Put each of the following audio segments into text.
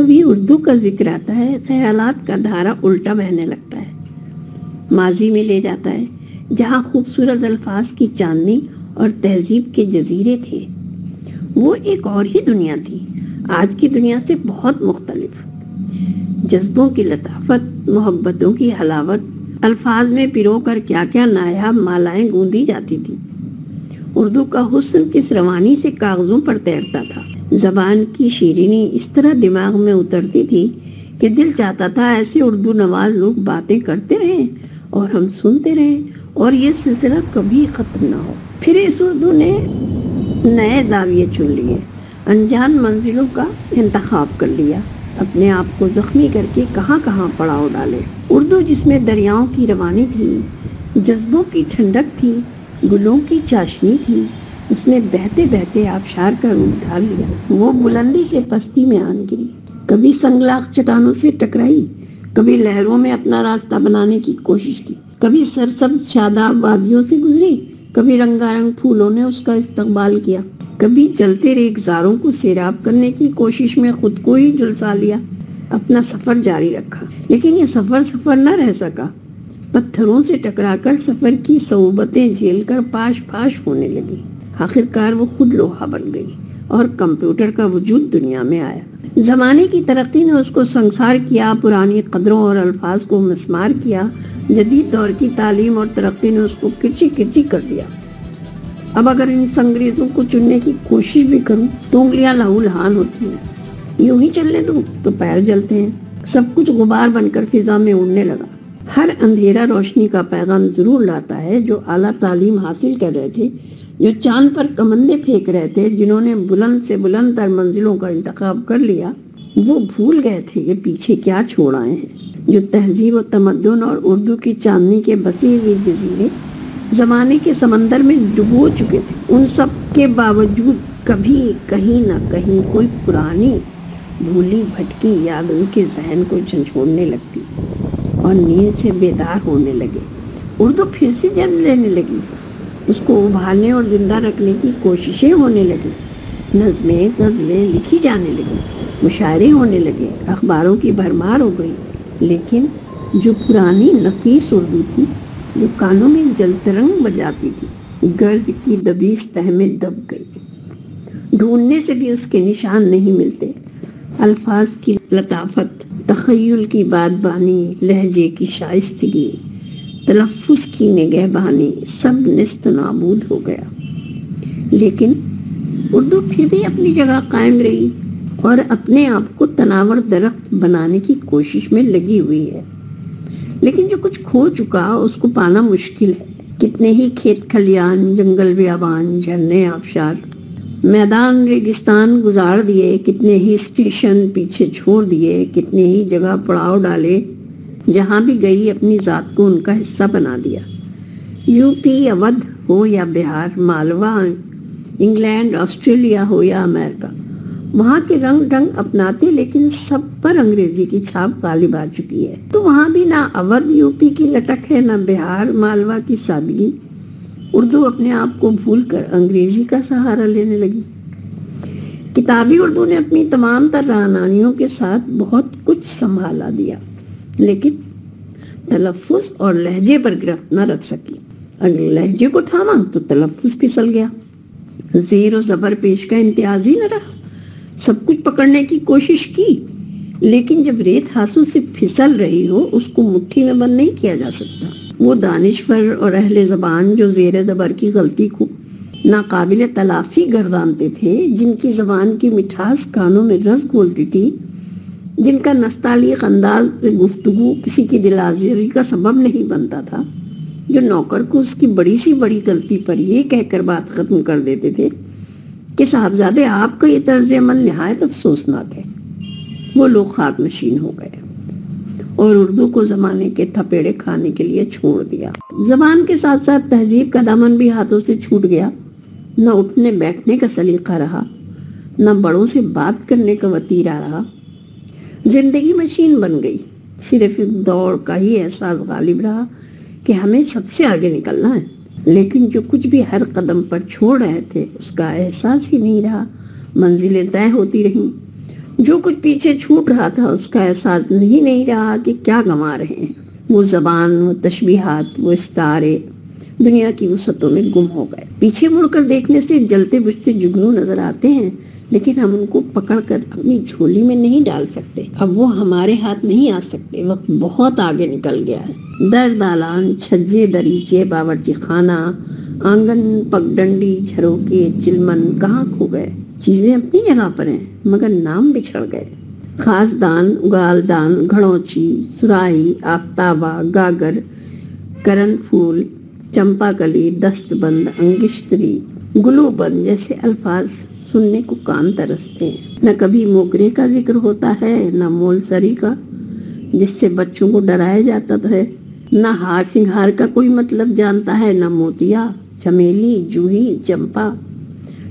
کبھی اردو کا ذکر آتا ہے، خیالات کا دھارا الٹا بہنے لگتا ہے، ماضی میں لے جاتا ہے جہاں خوبصورت الفاظ کی چاندنی اور تہذیب کے جزیرے تھے۔ وہ ایک اور ہی دنیا تھی، آج کی دنیا سے بہت مختلف۔ جذبوں کی لطافت، محبتوں کی حلاوت، الفاظ میں پرو کر کیا کیا نایاب مالائیں گوندی جاتی تھی۔ اردو کا حسن کس روانی سے کاغذوں پر تیرتا تھا۔ زبان کی شیرینی اس طرح دماغ میں اترتی تھی کہ دل چاہتا تھا ایسے اردو نواز لوگ باتیں کرتے رہیں اور ہم سنتے رہیں اور یہ سلسلہ کبھی ختم نہ ہو۔ پھر اس اردو نے نئے زاویے چن لیے، انجان منزلوں کا انتخاب کر لیا، اپنے آپ کو زخمی کر کے کہاں کہاں پڑاؤ ڈالے۔ اردو جس میں دریاؤں کی روانی تھی، جذبوں کی ٹھنڈک تھی، گلوں کی چاشنی تھی، اس نے بہتے بہتے آبشار کا روپ ڈھال لیا۔ وہ بلندی سے پستی میں آن گری، کبھی سنگلاخ چٹانوں سے ٹکرائی، کبھی لہروں میں اپنا راستہ بنانے کی کوشش کی، کبھی سرسبز شاداب وادیوں سے گزری، کبھی رنگارنگ پھولوں نے اس کا استقبال کیا، کبھی جلتے ریگزاروں کو سیراب کرنے کی کوشش میں خود کو ہی جلسا لیا۔ اپنا سفر جاری رکھا، لیکن یہ سفر نہ رہ سکا۔ پتھروں سے ٹکرا کر سفر کی صعوبتیں جھیل کر پاش پاش ہونے لگی۔ آخرکار وہ خود لوہا بن گئی اور کمپیوٹر کا وجود دنیا میں آیا۔ زمانے کی ترقی نے اس کو سنگسار کیا، پرانی قدروں اور الفاظ کو مسمار کیا، جدید دور کی تعلیم اور ترقی نے اس کو کرچی کرچی کر دیا۔ اب اگر ان سنگریزوں کو چننے کی کوشش بھی کروں تو انگلیاں لہو لہان ہوتی ہیں، یوں ہی چلنے دوں تو پیر جلتے ہیں۔ سب کچھ غبار بن کر فضا میں اڑنے لگا۔ ہر اندھیرا روشنی کا پیغام ضرور لاتا ہے۔ جو اعلیٰ تعلیم حاصل کر رہے تھے، جو چاند پر کمندے پھینک رہے تھے، جنہوں نے بلند سے بلند تر منزلوں کا انتخاب کر لیا، وہ بھول گئے تھے کہ پیچھے کیا چھوڑ آئے ہیں۔ جو تہذیب و تمدن اور اردو کی چاندنی کے بسے ہوئے جزیرے زمانے کے سمندر میں ڈبو چکے تھے، ان سب کے باوجود کبھی کہیں نہ کہیں کوئی پرانی بھولی بھٹکی یاد ان کے ذہن کو جھنجھوڑنے لگتی اور نیند سے بیدار ہونے لگے۔ اردو پھر سے جنم لینے لگی، اس کو ابھارنے اور زندہ رکھنے کی کوششیں ہونے لگی۔ نظمیں، غزلیں لکھی جانے لگی، مشاعرے ہونے لگے، اخباروں کی بھرمار ہو گئی، لیکن جو پرانی نفیس اردو تھی، جو کانوں میں جلترنگ بجاتی تھی، گرد کی دبیس تہ میں دب گئی۔ ڈھونڈنے سے بھی اس کے نشان نہیں ملتے۔ الفاظ کی لطافت، تخیل کی بادبانی، لہجے کی شائستگی، تلفظ کی نگہبانی، سب نیست نابود ہو گیا۔ لیکن اردو پھر بھی اپنی جگہ قائم رہی اور اپنے آپ کو تناور درخت بنانے کی کوشش میں لگی ہوئی ہے۔ لیکن جو کچھ کھو چکا اس کو پانا مشکل ہے۔ کتنے ہی کھیت کھلیان، جنگل بیابان، جھرنے آبشار، میدان ریگستان گزار دیے، کتنے ہی اسٹیشن پیچھے چھوڑ دیے، کتنے ہی جگہ پڑاؤ ڈالے، جہاں بھی گئی اپنی ذات کو ان کا حصہ بنا دیا۔ یو پی اودھ ہو یا بہار، مالوا، انگلینڈ، آسٹریلیا ہو یا امریکہ، وہاں کے رنگ ڈھنگ اپناتے، لیکن سب پر انگریزی کی چھاپ غالب آ چکی ہے۔ تو وہاں بھی نہ اودھ یو پی کی لٹک ہے، نہ بہار مالوا کی سادگی۔ اردو اپنے آپ کو بھول کر انگریزی کا سہارا لینے لگی۔ کتابی اردو نے اپنی تمام تر رعنائیوں کے ساتھ بہت کچھ سنبھالا دیا، لیکن تلفظ اور لہجے پر گرفت نہ رکھ سکی۔ اگر لہجے کو تھاما تو تلفظ پھسل گیا۔ زیر و زبر پیش کا امتیاز ہی نہ رہا۔ سب کچھ پکڑنے کی کوشش کی، لیکن جب ریت ہاتھوں سے پھسل رہی ہو اس کو مٹھی میں بند نہیں کیا جا سکتا۔ وہ دانشور اور اہل زبان جو زیر زبر کی غلطی کو ناقابل تلافی گردانتے تھے، جن کی زبان کی مٹھاس کانوں میں رس گھولتی تھی، جن کا نستعلیق انداز گفتگو کسی کی دل آزاری کا سبب نہیں بنتا تھا، جو نوکر کو اس کی بڑی سی بڑی غلطی پر یہ کہہ کر بات ختم کر دیتے تھے کہ صاحبزادے آپ کا یہ طرز عمل نہایت افسوسناک ہے، وہ لوگ خاک نشین ہو گئے اور اردو کو زمانے کے تھپیڑے کھانے کے لیے چھوڑ دیا۔ زبان کے ساتھ ساتھ تہذیب کا دامن بھی ہاتھوں سے چھوٹ گیا۔ نہ اٹھنے بیٹھنے کا سلیقہ رہا، نہ بڑوں سے بات کرنے کا وتیرہ رہا۔ زندگی مشین بن گئی، صرف ایک دوڑ کا ہی احساس غالب رہا کہ ہمیں سب سے آگے نکلنا ہے، لیکن جو کچھ بھی ہر قدم پر چھوڑ رہے تھے اس کا احساس ہی نہیں رہا۔ منزلیں طے ہوتی رہیں، جو کچھ پیچھے چھوٹ رہا تھا اس کا احساس نہیں رہا کہ کیا گنوا رہے ہیں۔ وہ زبان، وہ تشبیہات، وہ استعارے دنیا کی وسعتوں میں گم ہو گئے۔ پیچھے مڑ کر دیکھنے سے جلتے بجھتے جگنو نظر آتے ہیں، لیکن ہم ان کو پکڑ کر اپنی جھولی میں نہیں ڈال سکتے۔ اب وہ ہمارے ہاتھ نہیں آ سکتے، وقت بہت آگے نکل گیا ہے۔ در دالان، چھجے دریچے، باورچی خانہ، آنگن، پگڈنڈی، جھروکے، چلمن کہاں کھو گئے؟ چیزیں اپنی جگہ پر ہیں مگر نام بچھڑ گئے۔ خاص دان، اگال دان، گھڑونچی، سراہی، آفتابہ، گاگر، کرن پھول، چمپا کلی، دست بند، انگشتری، گلو بند جیسے الفاظ سننے کو کان ترستے ہیں۔ نہ کبھی موگرے کا ذکر ہوتا ہے، نہ مول سری کا جس سے بچوں کو ڈرایا جاتا ہے، نہ ہار سنگھار کا کوئی مطلب جانتا ہے، نہ موتیا، چمیلی، جوہی، چمپا،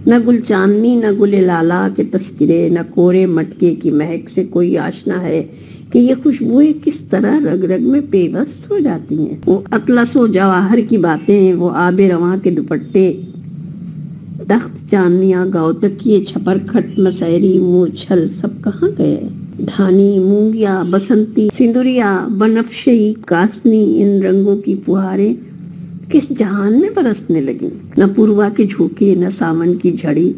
نہ گل چاندنی، نہ گل لالا کے تذکرے، نہ کورے مٹکے کی مہک سے کوئی آشنا ہے کہ یہ خوشبوئیں کس طرح رگ رگ میں پیوست ہو جاتی ہیں۔ وہ اطلس و جواہر کی باتیں، وہ آب رواں کے دوپٹے، تخت چاندنیاں، گاؤتکیے، چھپر کھٹ، مسحری، مورچھل سب کہاں گئے؟ دھانی، مونگیا، بسنتی، سندوریا، بنفشی، کاسنی، ان رنگوں کی پہاریں کس جہان میں برسنے لگیں؟ نہ پوروا کے جھونکے، نہ ساون کی جھڑی،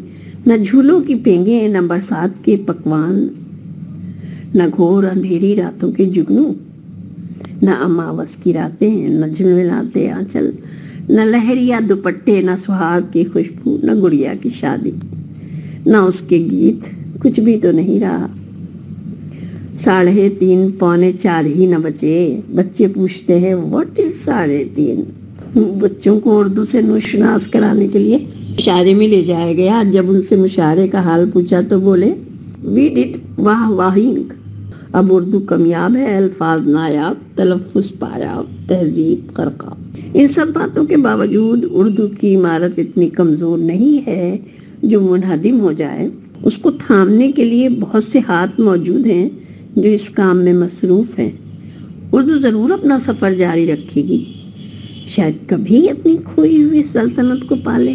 نہ جھولوں کی پینگیں، نہ برسات کے پکوان، نہ گھور اندھیری راتوں کے جگنو، نہ اماوس کی راتیں، نہ جھلملاتے آنچل، نہ لہریا دوپٹے، نہ سہاگ کی خوشبو، نہ گڑیا کی شادی، نہ اس کے گیت، کچھ بھی تو نہیں رہا۔ 3:30 پونے 4 ہی نہ بچے۔ بچے پوچھتے ہیں واٹ از 3:30؟ بچوں کو اردو سے نوشناس کرانے کے لیے مشاعرے میں لے جایا گیا۔ جب ان سے مشاعرے کا حال پوچھا تو بولے وی ڈڈ واہ واہنگ۔ اب اردو کمیاب ہے، الفاظ نایاب، تلفظ پایاب، تہذیب غرقاب۔ ان سب باتوں کے باوجود اردو کی عمارت اتنی کمزور نہیں ہے جو منہدم ہو جائے۔ اس کو تھامنے کے لیے بہت سے ہاتھ موجود ہیں جو اس کام میں مصروف ہیں۔ اردو ضرور اپنا سفر جاری رکھے گی، شاید کبھی اپنی کھوئی ہوئی سلطنت کو پالے۔